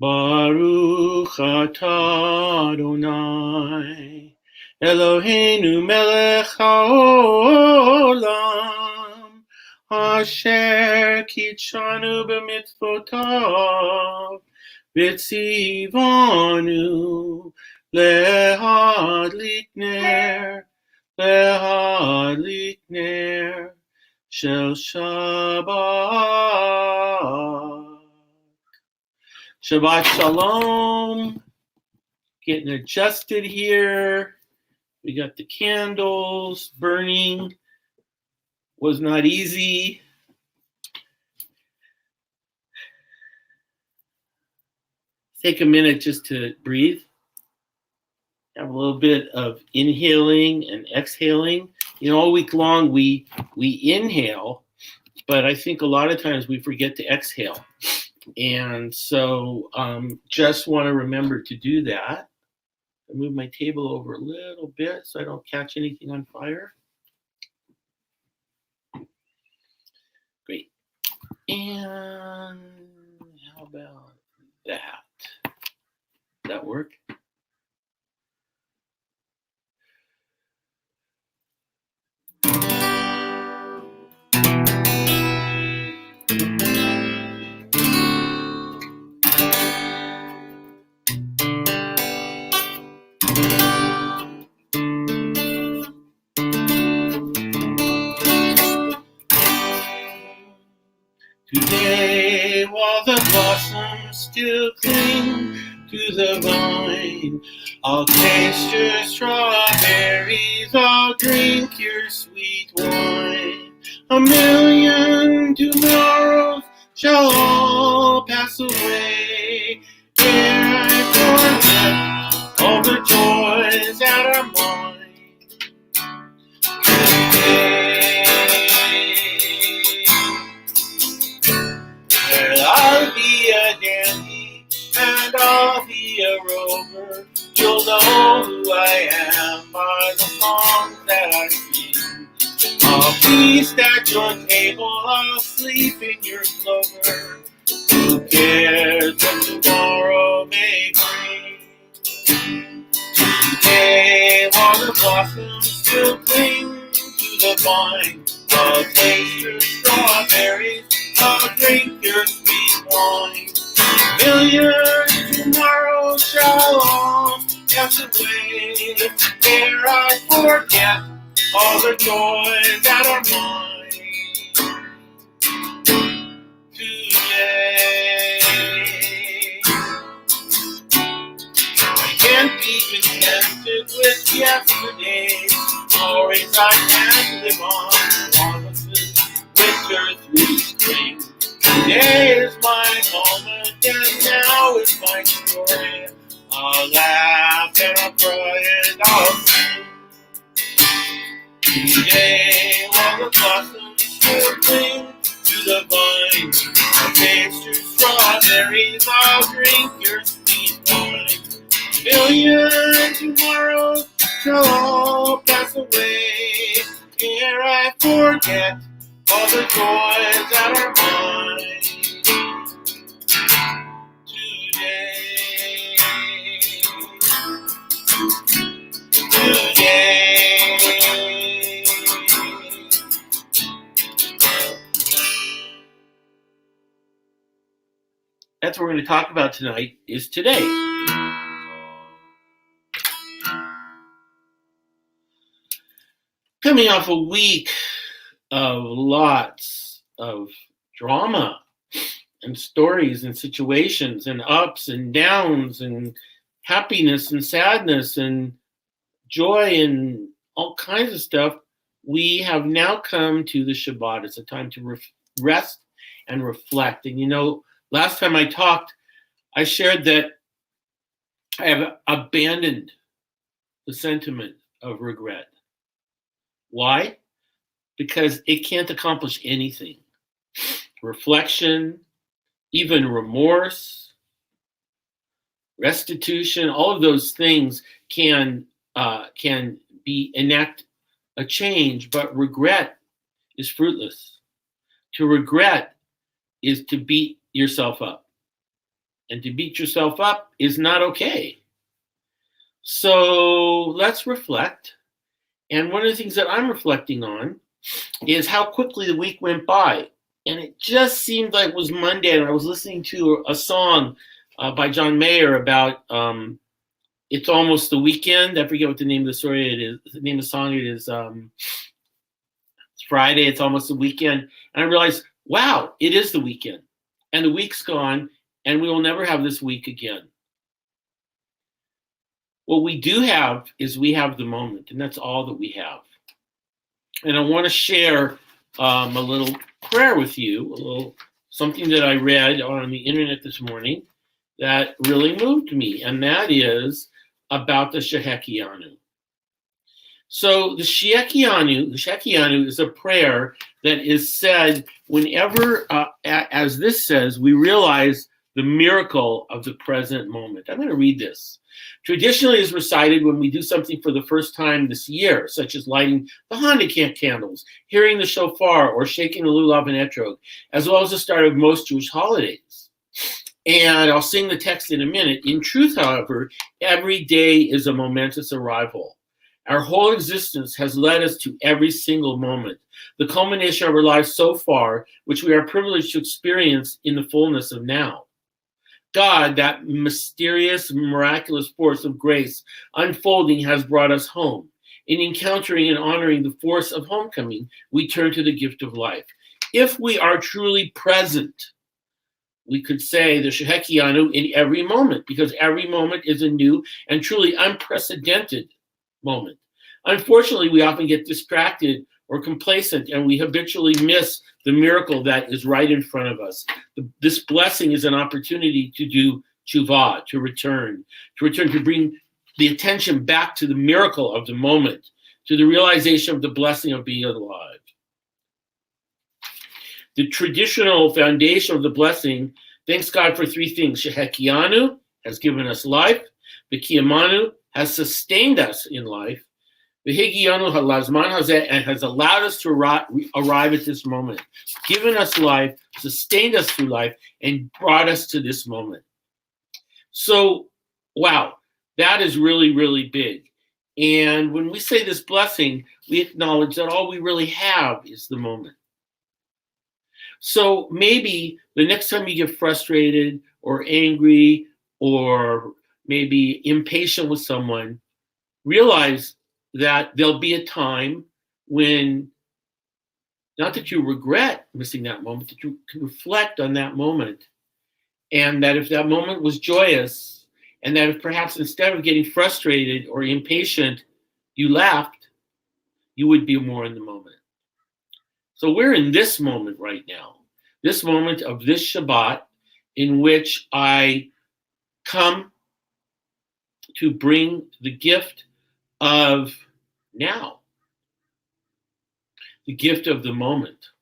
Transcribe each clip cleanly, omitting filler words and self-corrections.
Baruch atah Adonai Eloheinu melech haolam asher kitshanu b'mitzvotav v'tzivanu lehadlik ner shel Shabbat. Shabbat Shalom. Getting adjusted here. We got the candles burning. Was not easy. Take a minute just to breathe. Have a little bit of inhaling and exhaling. You know, all week long we inhale, but I think a lot of times we forget to exhale. And so just want to remember to do that. I move my table over a little bit so I don't catch anything on fire. Great. And how about that? Does that work? Today, while the blossoms still cling to the vine, I'll taste your strawberries, I'll drink your sweet wine. A million tomorrows shall all pass away, ere I forget all the joys that are mine. I'll be a dandy and I'll be a rover. You'll know who I am by the songs that I sing. I'll feast at your table, I'll sleep in your clover. Who cares what tomorrow may bring? Today, while the blossoms still cling to the vine, I'll taste your strawberries, I'll drink your sweet wine. Millions tomorrows shall all pass away, ere I forget all the joys that are mine. Today, I can't be contented with yesterday, stories I can't live on, promises, winter through spring. Today is my moment, and now is my story. I'll laugh and I'll cry and I'll sing. Today, while the blossoms still cling to the vine, I'll taste your strawberries, I'll drink your sweet wine. A million tomorrows shall all pass away, ere I forget all the joys that are mine. That's what we're going to talk about tonight, is today. Coming off a week of lots of drama and stories and situations and ups and downs and happiness and sadness and joy and all kinds of stuff, we have now come to the Shabbat. It's a time to rest and reflect. And you know, last time I talked, I shared that I have abandoned the sentiment of regret. Why? Because it can't accomplish anything. Reflection, even remorse, restitution, all of those things can enact a change, but regret is fruitless. To regret is to beat yourself up. and to beat yourself up is not okay. So let's reflect. And one of the things that I'm reflecting on is how quickly the week went by. And it just seemed like it was Monday, and I was listening to a song by John Mayer about it's almost the weekend. I forget what the name of the story it is. The name of the song it is it's Friday, it's almost the weekend. And I realized, wow, it is the weekend. And the week's gone, and we will never have this week again. What we do have is we have the moment, and that's all that we have. And I want to share a little prayer with you, something that I read on the internet this morning that really moved me, and that is about the Shahekiyanu. So the Shahekiyanu is a prayer that is said whenever, as this says, we realize the miracle of the present moment. I'm going to read this. Traditionally is recited when we do something for the first time this year, such as lighting the Hanukkah candles, hearing the shofar, or shaking the lulav and etrog, as well as the start of most Jewish holidays. And I'll sing the text in a minute. In truth, however, every day is a momentous arrival. Our whole existence has led us to every single moment, the culmination of our lives so far, which we are privileged to experience in the fullness of now. God, that mysterious, miraculous force of grace unfolding, has brought us home. In encountering and honoring the force of homecoming, we turn to the gift of life. If we are truly present, we could say the Shahekiyanu in every moment, because every moment is a new and truly unprecedented moment. Unfortunately, we often get distracted or complacent, and we habitually miss the miracle that is right in front of us. This blessing is an opportunity to do tshuva, to return, to bring the attention back to the miracle of the moment, to the realization of the blessing of being alive. The traditional foundation of the blessing thanks God for three things. Shahekiyanu has given us life. V'kiyamanu has sustained us in life. V'higiyanu halazman hazeh, and has allowed us to arrive at this moment, given us life, sustained us through life, and brought us to this moment. So, wow, that is really, really big. And when we say this blessing, we acknowledge that all we really have is the moment. So maybe the next time you get frustrated or angry or maybe impatient with someone, realize that there'll be a time when, not that you regret missing that moment, that you can reflect on that moment. And that if that moment was joyous, and that if perhaps instead of getting frustrated or impatient, you laughed, you would be more in the moment. So we're in this moment right now, this moment of this Shabbat, in which I come to bring the gift of now, the gift of the moment.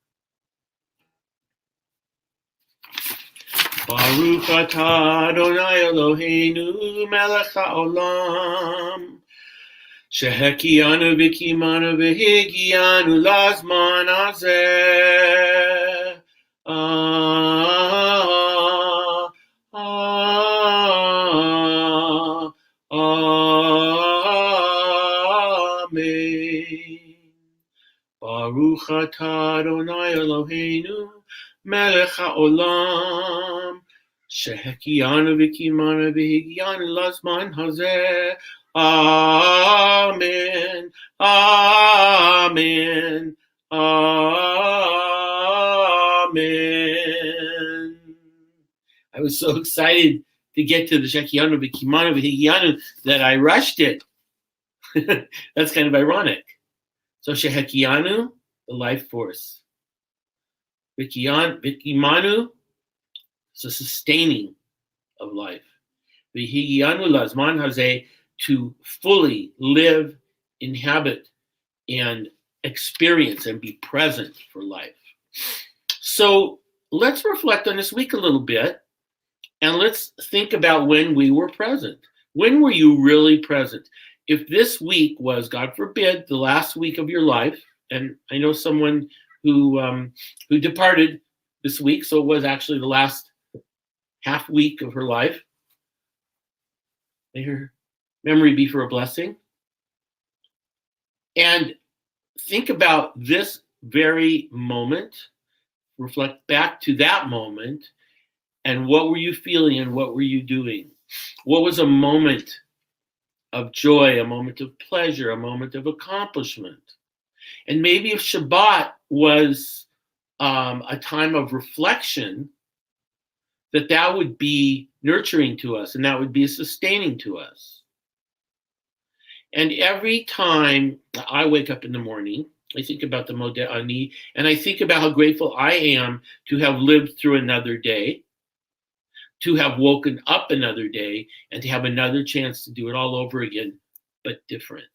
Baruch atah Adonai Eloheinu melech haolam, Shahekiyanu v'kimanu v'higiyanu lazman hazeh. Amen. Baruch atah Adonai Eloheinu melech haolam, Shahekiyanu v'kimanu v'higiyanu lazman hazeh. Amen. Amen. Amen. I was so excited to get to the Shahekiyanu v'kimanu v'higiyanu that I rushed it. That's kind of ironic. So Shahekiyanu, the life force. V'kimanu, it's the sustaining of life. V'higiyanu lazman hazeh, to fully live, inhabit, and experience and be present for life. So let's reflect on this week a little bit, and let's think about when we were present. When were you really present? If this week was, God forbid, the last week of your life, and I know someone who departed this week, so it was actually the last half week of her life. May her memory be for a blessing. And think about this very moment, reflect back to that moment, and what were you feeling and what were you doing? What was a moment of joy, a moment of pleasure, a moment of accomplishment? And maybe if Shabbat was a time of reflection, that would be nurturing to us and that would be sustaining to us. And every time I wake up in the morning, I think about the Modeh Ani, and I think about how grateful I am to have lived through another day, to have woken up another day, and to have another chance to do it all over again, but different.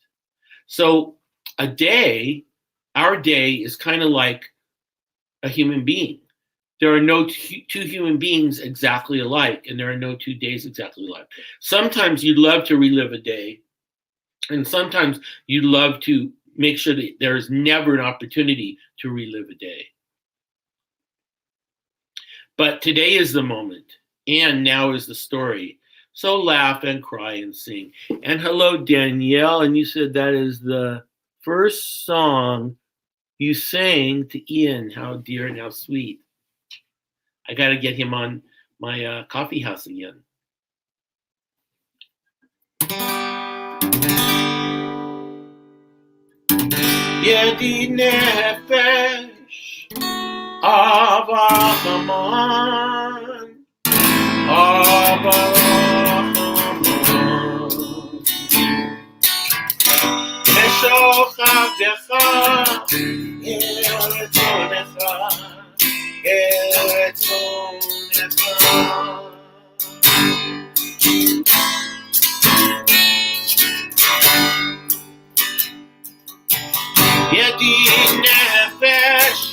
So our day is kind of like a human being. There are no two human beings exactly alike, and there are no 2 days exactly alike. Sometimes you'd love to relive a day, and sometimes you'd love to make sure that there is never an opportunity to relive a day. But today is the moment, and now is the story. So laugh and cry and sing. And hello, Danielle, and you said that is the first song you sang to Ian. How dear and how sweet. I got to get him on my coffee house again. Yedi nefesh avachaman, avachaman, meshochadecha eretzonecha, eretzonecha. Yedi nefesh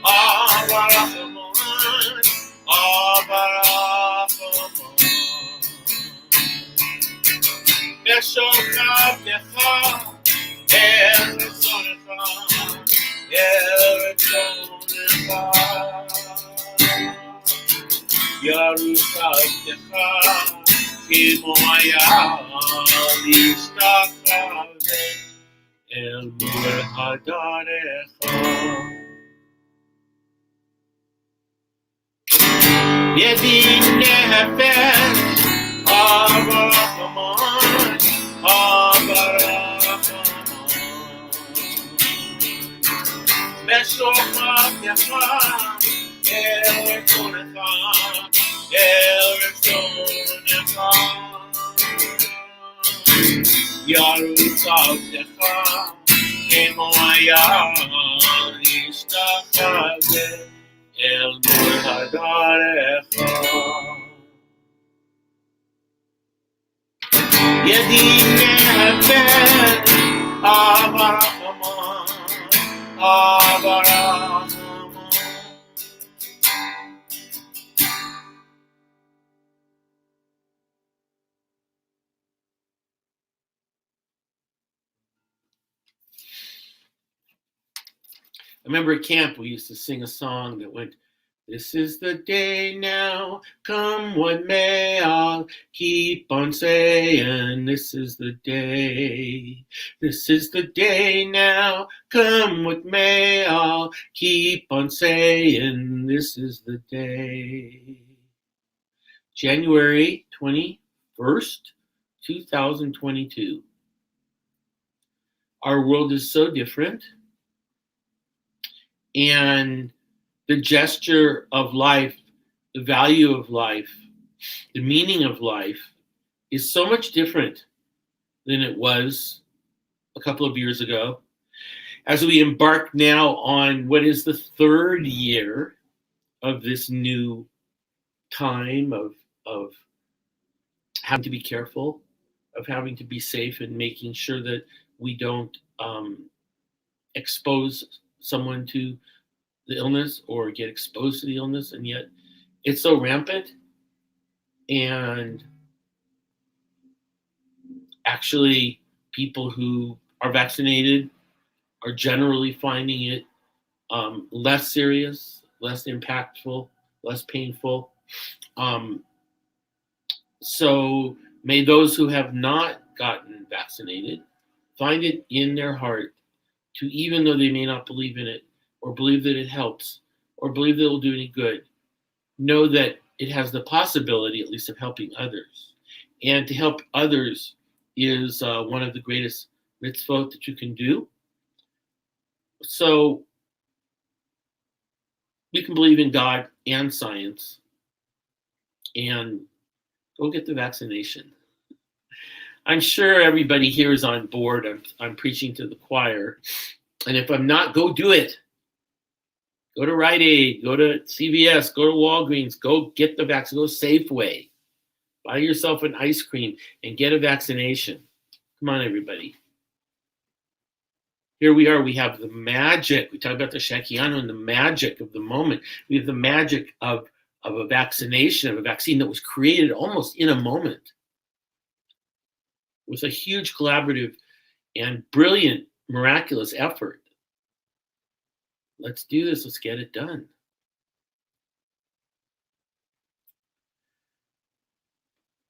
avarachaman, avarachaman, meshochadecha eretzonecha, eretzonecha. Yarushadecha kimo haya lishtachave el mur hadarecha. Yedi nefesh avarachaman, avarachaman, meshochadecha eretzonecha, eretzonecha. Yarushadecha kimo haya lishtachave el mur hadarecha. Yedi nefesh avarachaman, avarachaman. I remember at camp we used to sing a song that went, "This is the day now, come what may, I'll keep on saying, this is the day. This is the day now, come what may, I'll keep on saying, this is the day." January 21st, 2022. Our world is so different. And the gesture of life, the value of life, the meaning of life is so much different than it was a couple of years ago. As we embark now on what is the third year of this new time of having to be careful, of having to be safe and making sure that we don't expose someone to the illness or get exposed to the illness, and yet it's so rampant. And actually, people who are vaccinated are generally finding it less serious, less impactful, less painful. So may those who have not gotten vaccinated find it in their heart to, even though they may not believe in it, or believe that it helps, or believe that it will do any good, know that it has the possibility, at least, of helping others. And to help others is one of the greatest mitzvot that you can do. So we can believe in God and science and go get the vaccination. I'm sure everybody here is on board. I'm preaching to the choir. And if I'm not, go do it. Go to Rite Aid, go to CVS, go to Walgreens, go get the vaccine, go Safeway. Buy yourself an ice cream and get a vaccination. Come on, everybody. Here we are. We have the magic. We talk about the Shahekiyanu and the magic of the moment. We have the magic of a vaccination, of a vaccine that was created almost in a moment with a huge collaborative and brilliant, miraculous effort. Let's do this. Let's get it done.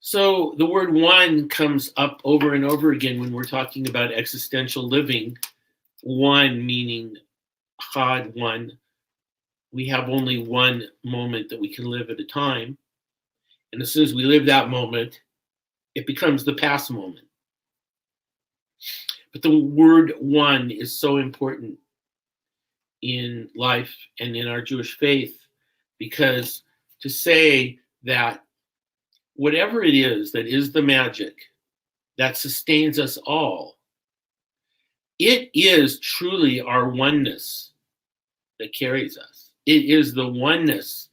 So the word one comes up over and over again when we're talking about existential living. One meaning Chad, one. We have only one moment that we can live at a time. And as soon as we live that moment, it becomes the past moment. But the word one is so important in life and in our Jewish faith, because to say that whatever it is that is the magic that sustains us all, it is truly our oneness that carries us. It is the oneness.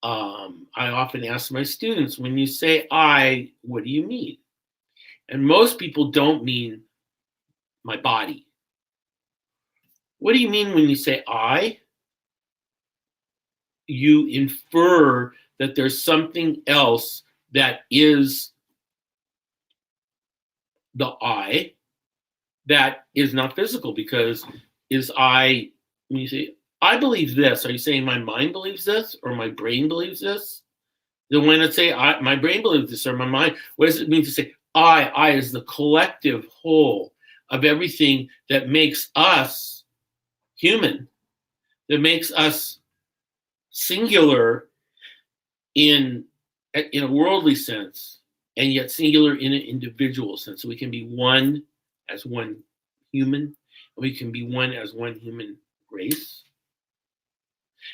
I often ask my students, when you say I, what do you mean? And most people don't mean my body. What do you mean when you say I? You infer that there's something else that is the I that is not physical, because is I, when you say, I believe this, are you saying my mind believes this or my brain believes this? Then when I say my brain believes this or my mind, what does it mean to say I is the collective whole of everything that makes us human, that makes us singular in a worldly sense, and yet singular in an individual sense. So we can be one as one human, and we can be one as one human race.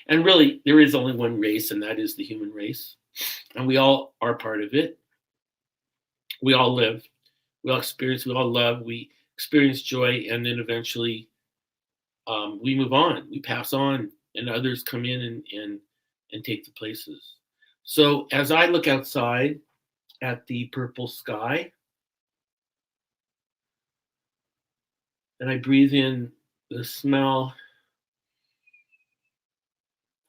And really, there is only one race, and that is the human race. And we all are part of it. We all live, we all experience, we all love, we experience joy, and then eventually we move on, we pass on, and others come in and take the places. So as I look outside at the purple sky, and I breathe in the smell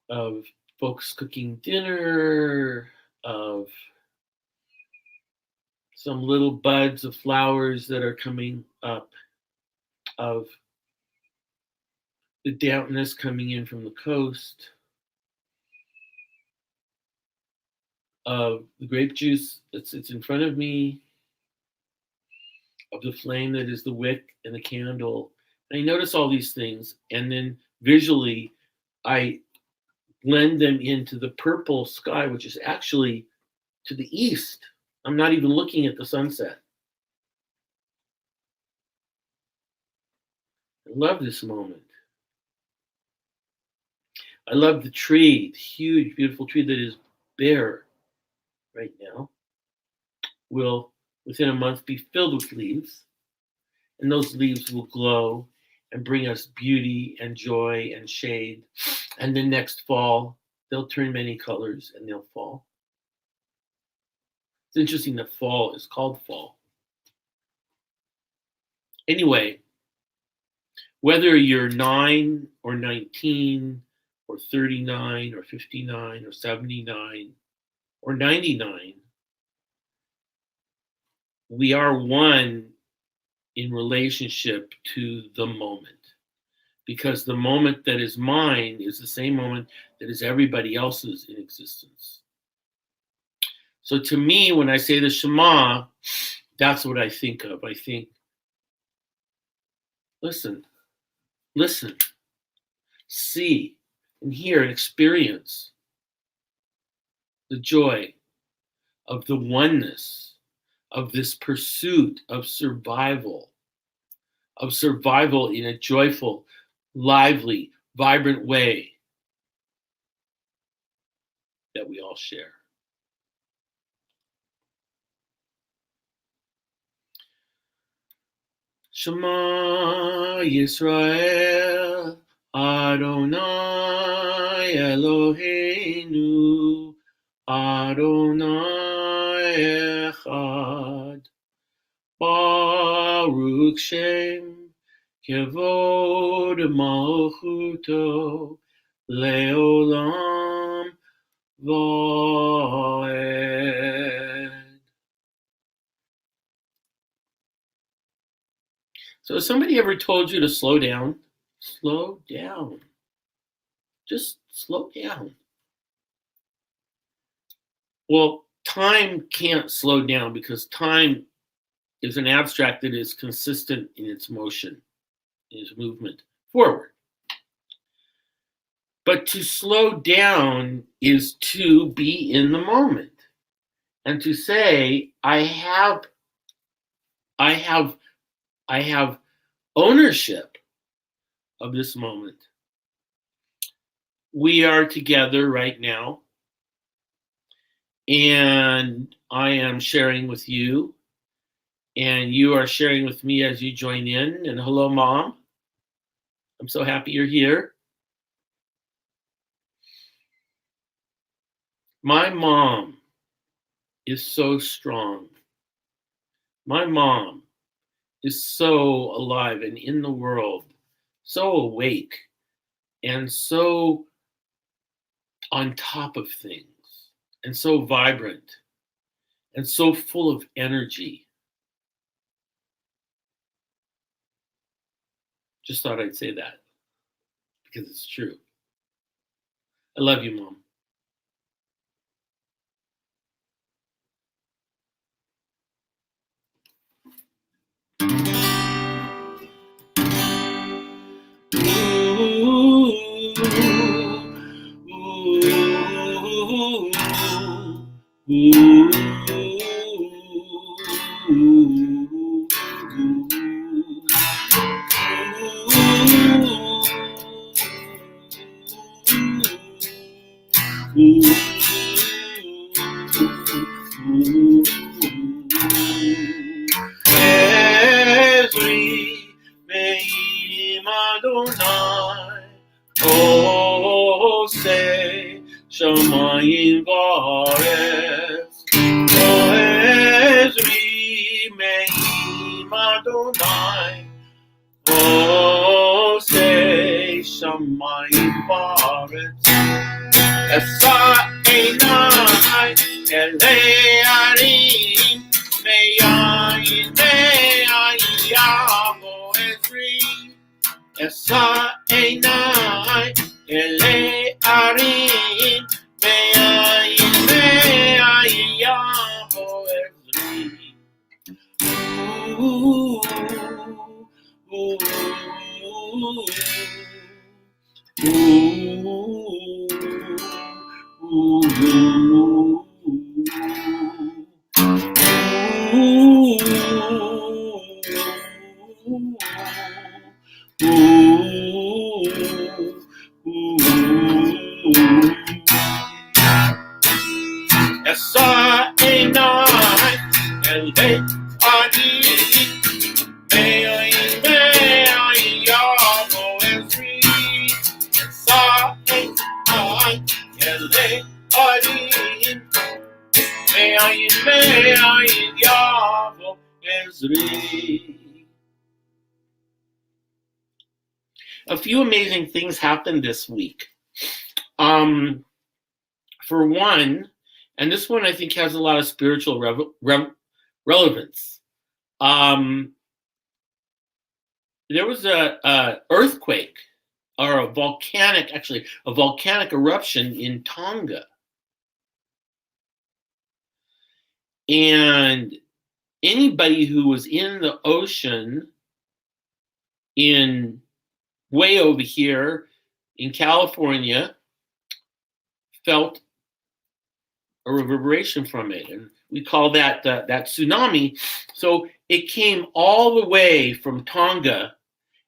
of folks cooking dinner, of some little buds of flowers that are coming up, of the dampness coming in from the coast, of the grape juice that sits in front of me, of the flame that is the wick and the candle. And I notice all these things, and then visually I blend them into the purple sky, which is actually to the east. I'm not even looking at the sunset. I love this moment. I love the tree, the huge, beautiful tree that is bare right now, will within a month be filled with leaves, and those leaves will glow and bring us beauty and joy and shade. And then next fall, they'll turn many colors and they'll fall. It's interesting that fall is called fall. Anyway, whether you're 9 or 19 or 39 or 59 or 79 or 99, we are one in relationship to the moment, because the moment that is mine is the same moment that is everybody else's in existence. So to me, when I say the Shema, that's what I think of. I think, listen, see, and hear and experience the joy of the oneness of this pursuit of survival in a joyful, lively, vibrant way that we all share. Shema Yisrael, Adonai Eloheinu, Adonai Echad, Baruch Shem, Kevod Malchuto, Leolam Vaed. So has somebody ever told you to slow down? Slow down. Just slow down. Well, time can't slow down because time is an abstract that is consistent in its motion, in its movement forward. But to slow down is to be in the moment and to say, I have ownership of this moment. We are together right now, and I am sharing with you, and you are sharing with me as you join in. And hello, Mom. I'm so happy you're here. My mom is so strong. My mom is so alive and in the world, so awake, and so on top of things, and so vibrant, and so full of energy. Just thought I'd say that because it's true. I love you, Mom. Oh, say, Shamayim Varetz, oh, Ezri, Me'im Adonai, oh, say, Shamayim Varetz, Esa Einai, Elei Arim, Me'ayin, Yavo, Ezri, Esa Einai, Elei Arim, Me'ayin, Yavo, Ezri. Ooh, ooh, Esa Einai, Elei Arim, Me'ayin, Yavo, Ezri. Esa Einai, Elei Arim, Me'ayin, Yavo, Ezri. A few amazing things happened this week. For one, and this one I think has a lot of spiritual relevance. There was a earthquake or a volcanic eruption in Tonga. And anybody who was in the ocean in way over here in California felt a reverberation from it. And we call that that tsunami. So it came all the way from Tonga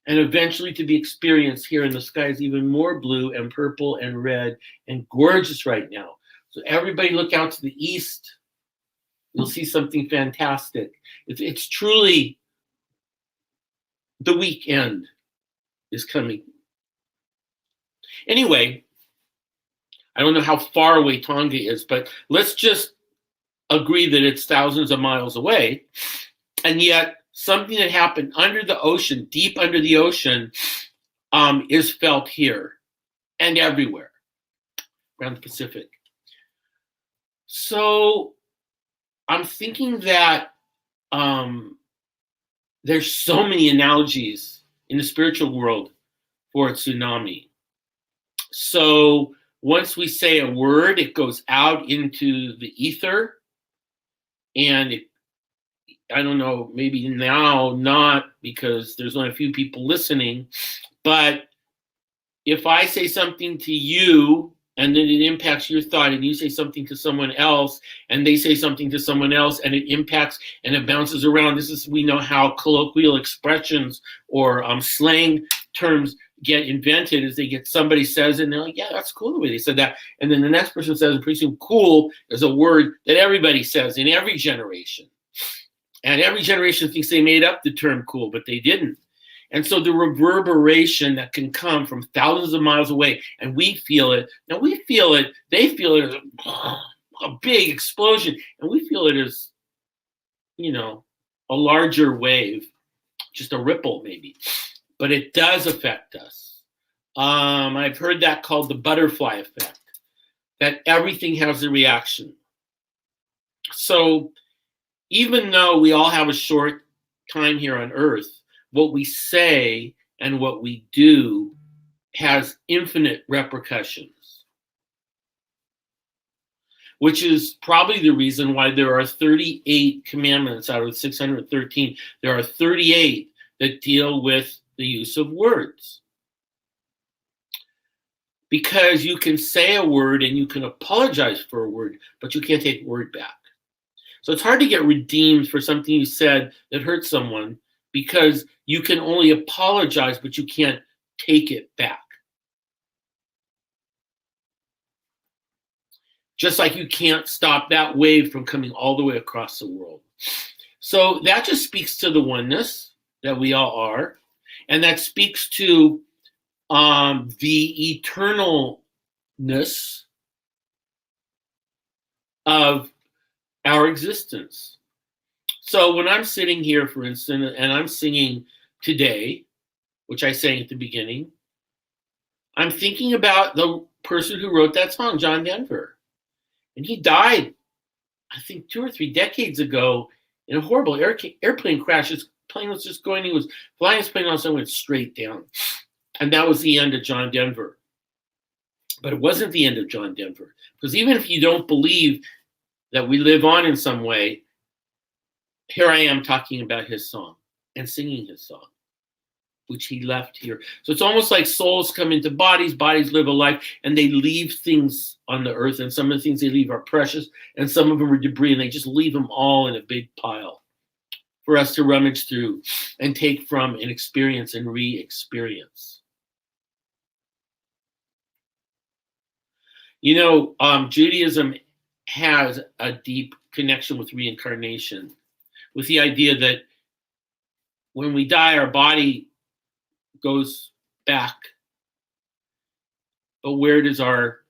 and eventually to be experienced here in the skies, even more blue and purple and red and gorgeous right now. So everybody look out to the east. You'll see something fantastic. It's truly the weekend is coming. Anyway, I don't know how far away Tonga is, but let's just agree that it's thousands of miles away. And yet something that happened under the ocean, deep under the ocean, is felt here and everywhere around the Pacific. So I'm thinking that there's so many analogies in the spiritual world for a tsunami. So once we say a word, it goes out into the ether, and I don't know, maybe now not, because there's only a few people listening, but if I say something to you and then it impacts your thought, and you say something to someone else and they say something to someone else and it impacts and it bounces around, we know how colloquial expressions or slang terms get invented, is somebody says it and they're like, yeah, that's cool the way they said that. And then the next person says, and pretty soon cool is a word that everybody says in every generation. And every generation thinks they made up the term cool, but they didn't. And so the reverberation that can come from thousands of miles away, and we feel it. Now we feel it, they feel it as a big explosion, and we feel it as, a larger wave, just a ripple maybe. But it does affect us. I've heard that called the butterfly effect, that everything has a reaction. So even though we all have a short time here on Earth, what we say and what we do has infinite repercussions, which is probably the reason why there are 38 commandments out of 613. There are 38 that deal with the use of words. Because you can say a word and you can apologize for a word, but you can't take a word back. So it's hard to get redeemed for something you said that hurt someone, because you can only apologize, but you can't take it back. Just like you can't stop that wave from coming all the way across the world. So that just speaks to the oneness that we all are. And that speaks to the eternalness of our existence. So when I'm sitting here, for instance, and I'm singing today, which I sang at the beginning, I'm thinking about the person who wrote that song, John Denver. And he died, I think, 2 or 3 decades ago in a horrible airplane crash. His plane was just going, he was flying his plane, also went straight down. And that was the end of John Denver. But it wasn't the end of John Denver. Because even if you don't believe that we live on in some way, here I am talking about his song and singing his song, which he left here. So it's almost like souls come into bodies, bodies live a life, and they leave things on the earth. And some of the things they leave are precious, and some of them are debris, and they just leave them all in a big pile for us to rummage through and take from and experience and re-experience. Judaism has a deep connection with reincarnation, with the idea that when we die, our body goes back. But where does our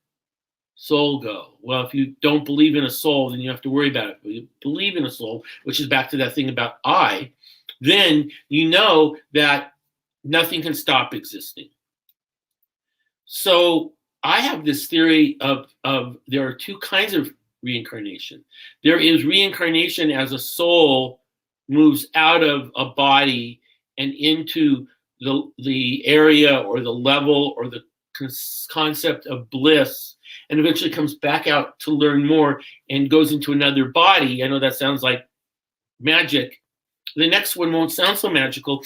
soul go? Well, if you don't believe in a soul, then you have to worry about it. If you believe in a soul, which is back to that thing about I, then you know that nothing can stop existing. So I have this theory of there are 2 kinds of reincarnation. There is reincarnation as a soul moves out of a body and into the area or the level or the concept of bliss and eventually comes back out to learn more and goes into another body. I know that sounds like magic. The next one won't sound so magical.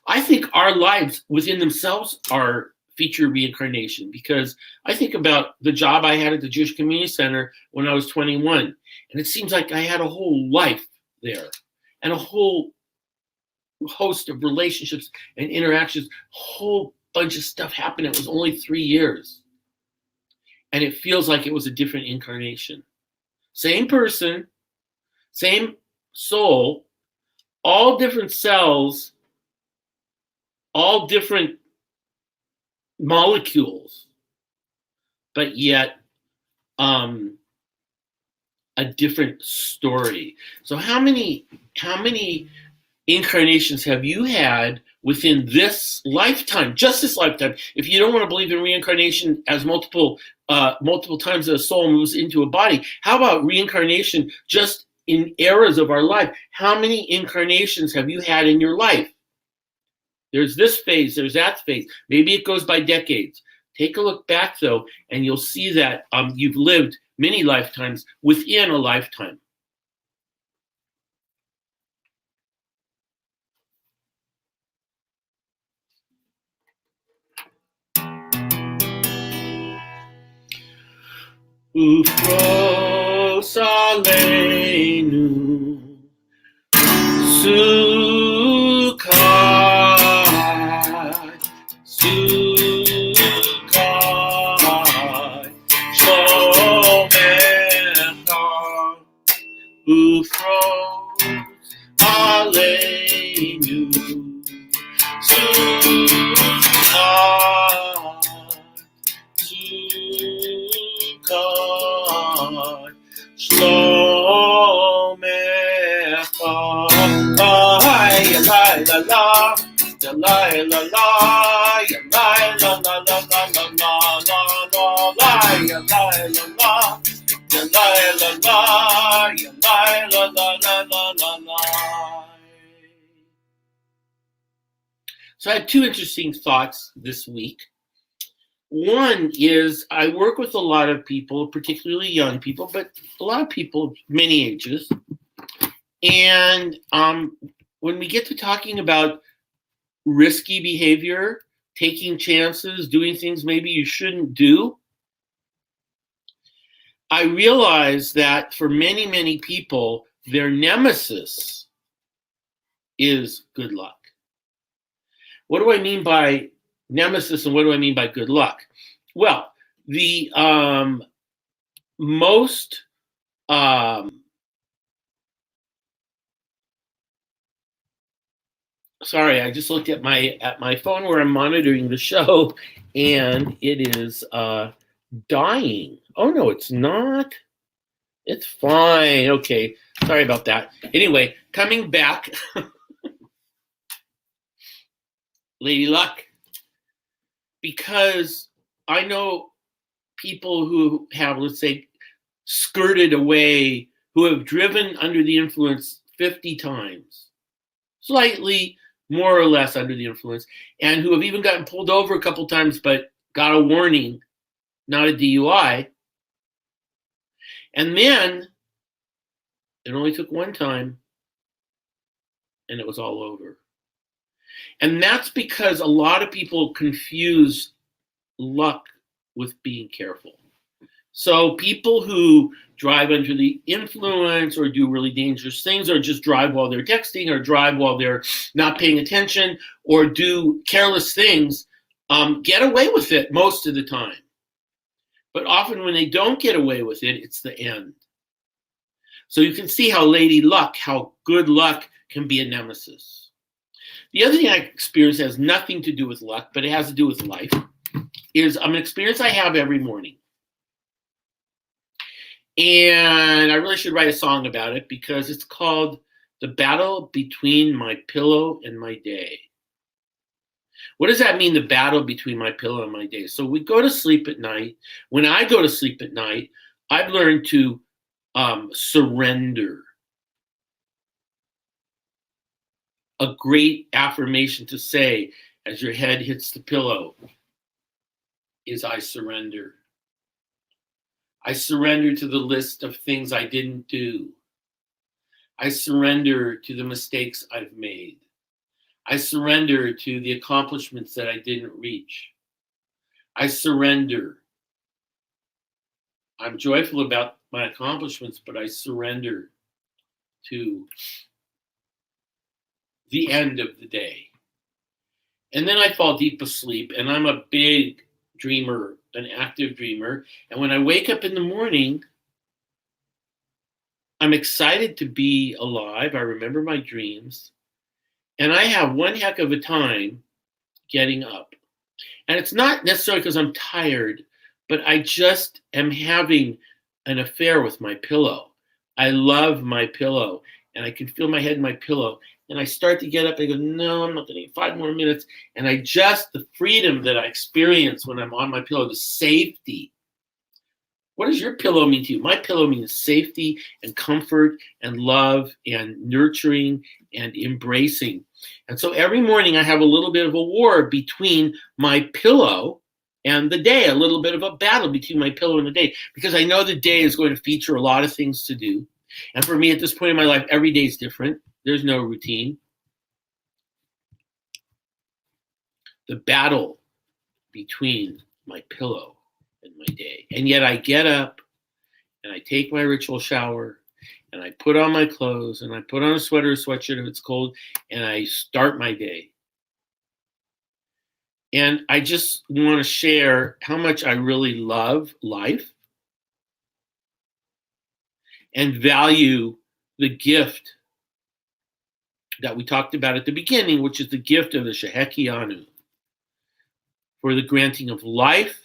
I think our lives within themselves are feature reincarnation, because I think about the job I had at the Jewish Community Center when I was 21, and it seems like I had a whole life there and a whole host of relationships and interactions, a whole bunch of stuff happened. It was only 3 years, and it feels like it was a different incarnation. Same person, same soul, all different cells, all different molecules, but yet a different story. So how many incarnations have you had within this lifetime, just this lifetime? If you don't want to believe in reincarnation as multiple times that a soul moves into a body, how about reincarnation just in eras of our life? How many incarnations have you had in your life? There's this phase, there's that phase. Maybe it goes by decades. Take a look back, though, and you'll see that you've lived many lifetimes within a lifetime. Ufros aleinu Sukkot, Sukkot, Shomecha, Ufros aleinu Sukkot, Sukkot, Shomecha. La la, la la la la, la la la la la la la la la, la la la la, la la la la. So I had two interesting thoughts this week. One is I work with a lot of people, particularly young people, but a lot of people of many ages. And when we get to talking about risky behavior, taking chances, doing things maybe you shouldn't do, I realize that for many, many people, their nemesis is good luck. What do I mean by nemesis, and what do I mean by good luck? Well, the most sorry, I just looked at my phone where I'm monitoring the show, and it is dying. Oh no, it's not. It's fine. Okay, sorry about that. Anyway, coming back, Lady Luck, because I know people who have, let's say, skirted away, who have driven under the influence 50 times, slightly more or less under the influence, and who have even gotten pulled over a couple times but got a warning, not a DUI. And then it only took one time and it was all over. And that's because a lot of people confuse luck with being careful. So people who drive under the influence or do really dangerous things, or just drive while they're texting, or drive while they're not paying attention, or do careless things, get away with it most of the time. But often when they don't get away with it, it's the end. So you can see how Lady Luck, how good luck can be a nemesis. The other thing I experience has nothing to do with luck, but it has to do with life, is an experience I have every morning. And I really should write a song about it, because it's called The Battle Between My Pillow and My Day. What does that mean, the battle between my pillow and my day? So we go to sleep at night. When I go to sleep at night, I've learned to surrender. A great affirmation to say as your head hits the pillow is, I surrender. I surrender to the list of things I didn't do. I surrender to the mistakes I've made. I surrender to the accomplishments that I didn't reach. I surrender. I'm joyful about my accomplishments, but I surrender to the end of the day. And then I fall deep asleep, and I'm a big dreamer, an active dreamer. And when I wake up in the morning, I'm excited to be alive. I remember my dreams. And I have one heck of a time getting up. And it's not necessarily because I'm tired, but I just am having an affair with my pillow. I love my pillow, and I can feel my head in my pillow. And I start to get up and I go, no, I'm not going to get 5 more minutes. And the freedom that I experience when I'm on my pillow, the safety. What does your pillow mean to you? My pillow means safety and comfort and love and nurturing and embracing. And so every morning I have a little bit of a war between my pillow and the day, a little bit of a battle between my pillow and the day, because I know the day is going to feature a lot of things to do. And for me at this point in my life, every day is different. There's no routine. The battle between my pillow and my day. And yet I get up and I take my ritual shower and I put on my clothes and I put on a sweater or sweatshirt if it's cold and I start my day. And I just want to share how much I really love life and value the gift that we talked about at the beginning, which is the gift of the Shahekiyanu, for the granting of life,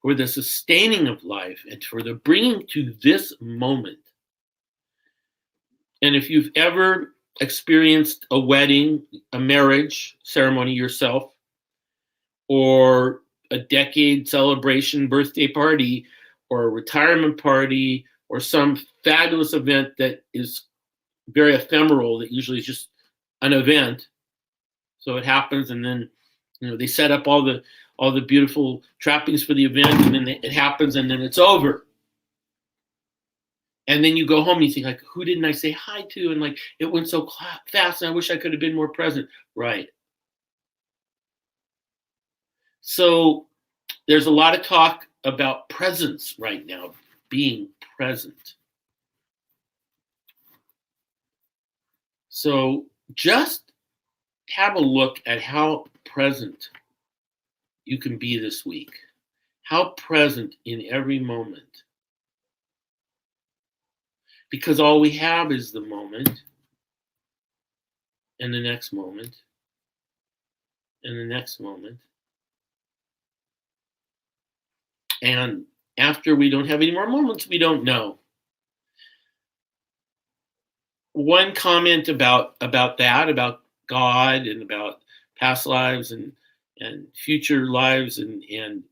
for the sustaining of life, and for the bringing to this moment. And if you've ever experienced a wedding, a marriage ceremony yourself, or a decade celebration, birthday party, or a retirement party, or some fabulous event that is very ephemeral, that usually is just an event. So it happens, and then they set up all the beautiful trappings for the event, and then it happens, and then it's over. And then you go home and you think, like, who didn't I say hi to? And like, it went so fast, and I wish I could have been more present. Right. So there's a lot of talk about presence right now, being present. So just have a look at how present you can be this week. How present in every moment. Because all we have is the moment, and the next moment, and the next moment. And after we don't have any more moments, we don't know. One comment about that, about God and about past lives and future lives and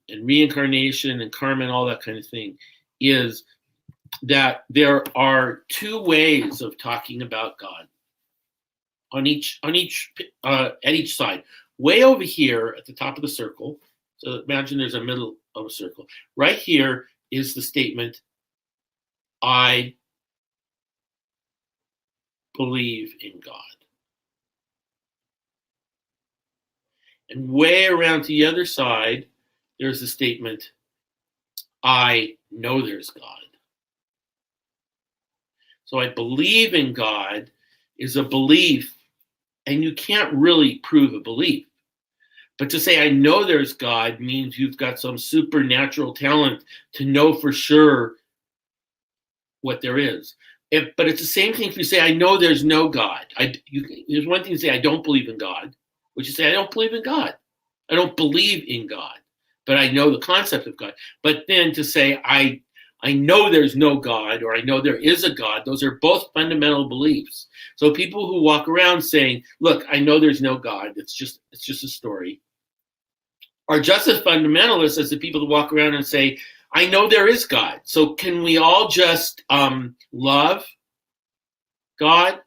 reincarnation and karma and all that kind of thing, is that there are 2 ways of talking about God at each side. Way over here at the top of the circle, so imagine there's a middle of a circle. Right here is the statement, I believe in God. And way around to the other side, there's the statement, I know there's God. So I believe in God is a belief, and you can't really prove a belief. But to say I know there's God means you've got some supernatural talent to know for sure what there is. But it's the same thing if you say I know there's no God. There's one thing to say I don't believe in God, which is say I don't believe in God. I don't believe in God, but I know the concept of God. But then to say I know there's no God, or I know there is a God, those are both fundamental beliefs. So people who walk around saying, look, I know there's no God, it's just a story, are just as fundamentalists as the people who walk around and say, I know there is God. So can we all just love God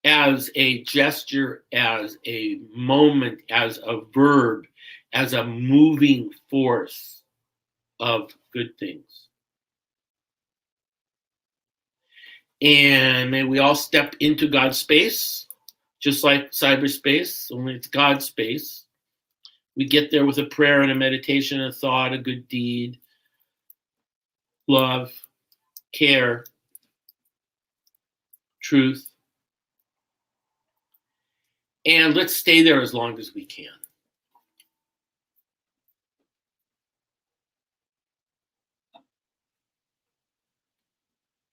as a gesture, as a moment, as a verb, as a moving force? of good things. And may we all step into God's space, just like cyberspace, only it's God's space. We get there with a prayer and a meditation, a thought, a good deed, love, care, truth. And let's stay there as long as we can.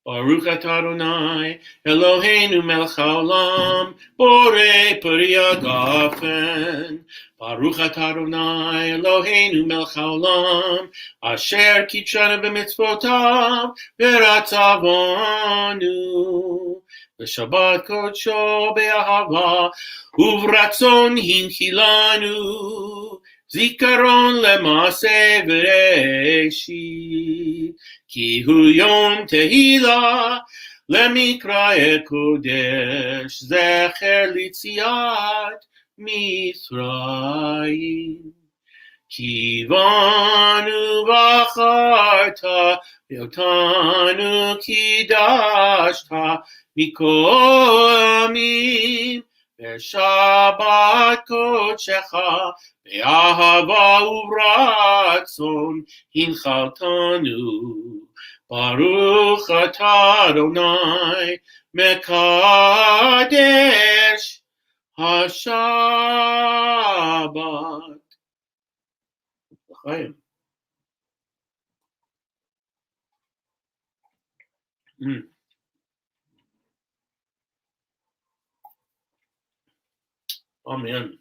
Baruch atah Adonai, Eloheinu melech haolam, borei peri hagafen. Baruch atah Adonai, Eloheinu melech haolam, asher kitshanu b'mitzvotav, v'ratzavanu. V'shabbat kodsho be'ahava, uvratzon hinchilanu, zikaron lema'aseh v'reshit. Ki hu yom tehila lemikra kodesh zecher litziat Mitzrayim. Ki vanu v'acharta v'otanu kidashta mikol amim v'shabbat kodshecha ve'ahava uvratzon hinchaltanu. Baruch atah Adonai mekadesh haShabbat. L'chaim. Amen.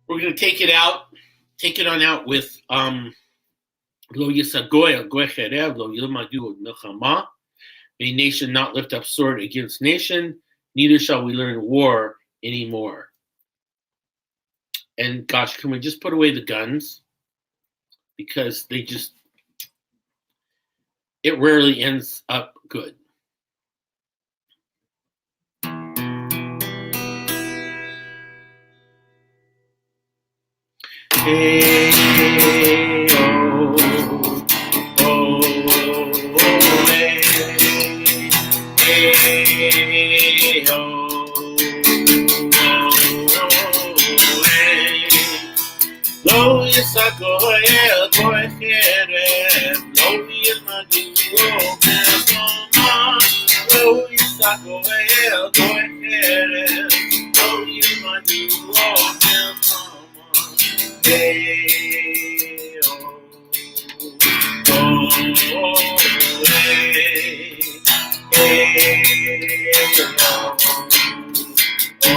We're going to take it on out with Lo yisagoy goy cherev, lo yilmadu milchama. May nation not lift up sword against nation, neither shall we learn war anymore. And gosh, can we just put away the guns? Because it rarely ends up good. Hey, oh, oh, hey, hey, oh, hey. Lo yisagoy goy cherev, lo yilmadu milchama. Lo yisagoy goy cherev, lo yilmadu milchama. Hey, oh, oh, hey, hey, oh,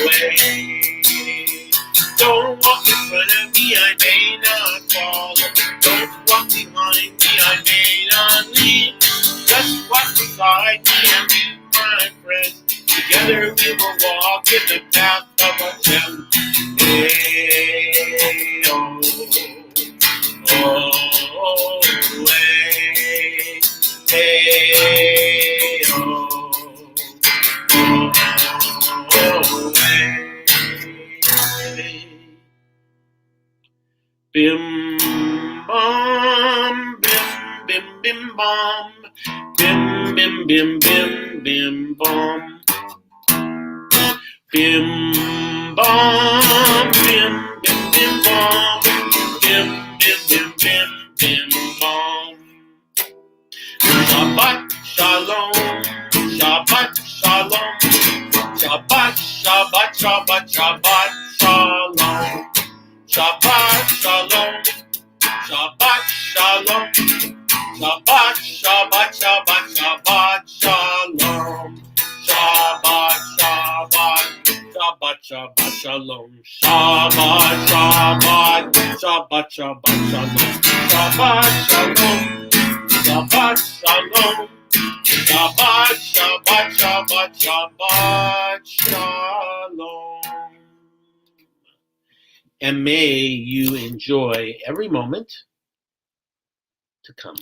hey. Don't walk in front of me, I may not follow. Don't walk behind me, I may not lead. Just walk beside me and be my friend. Together we will walk in the path of Hashem. Hey, oh, oh, hey, hey, oh, hey. Bim, bam, bim, bim, bim, bam, bim, bim, bim, bim, bim, bam. Bim, bam, bim, bim, bim, bam, bim, bim, bim, bim, bim, bam. Shabbat shalom, Shabbat shalom, Shabbat, Shabbat, Shabbat, Shabbat shalom, Shabbat shalom, Shabbat shalom, Shabbat, Shabbat, Shabbat, Shabbat shalom, Shabbat, Shabbat. Shabbat, Shabbat, Shalom. Shabbat, Shabbat, Shabbat, Shabbat, Shalom. Shabbat, Shalom. Shabbat, Shalom. Shabbat, Shabbat, Shabbat, Shabbat, Shalom. And may you enjoy every moment to come.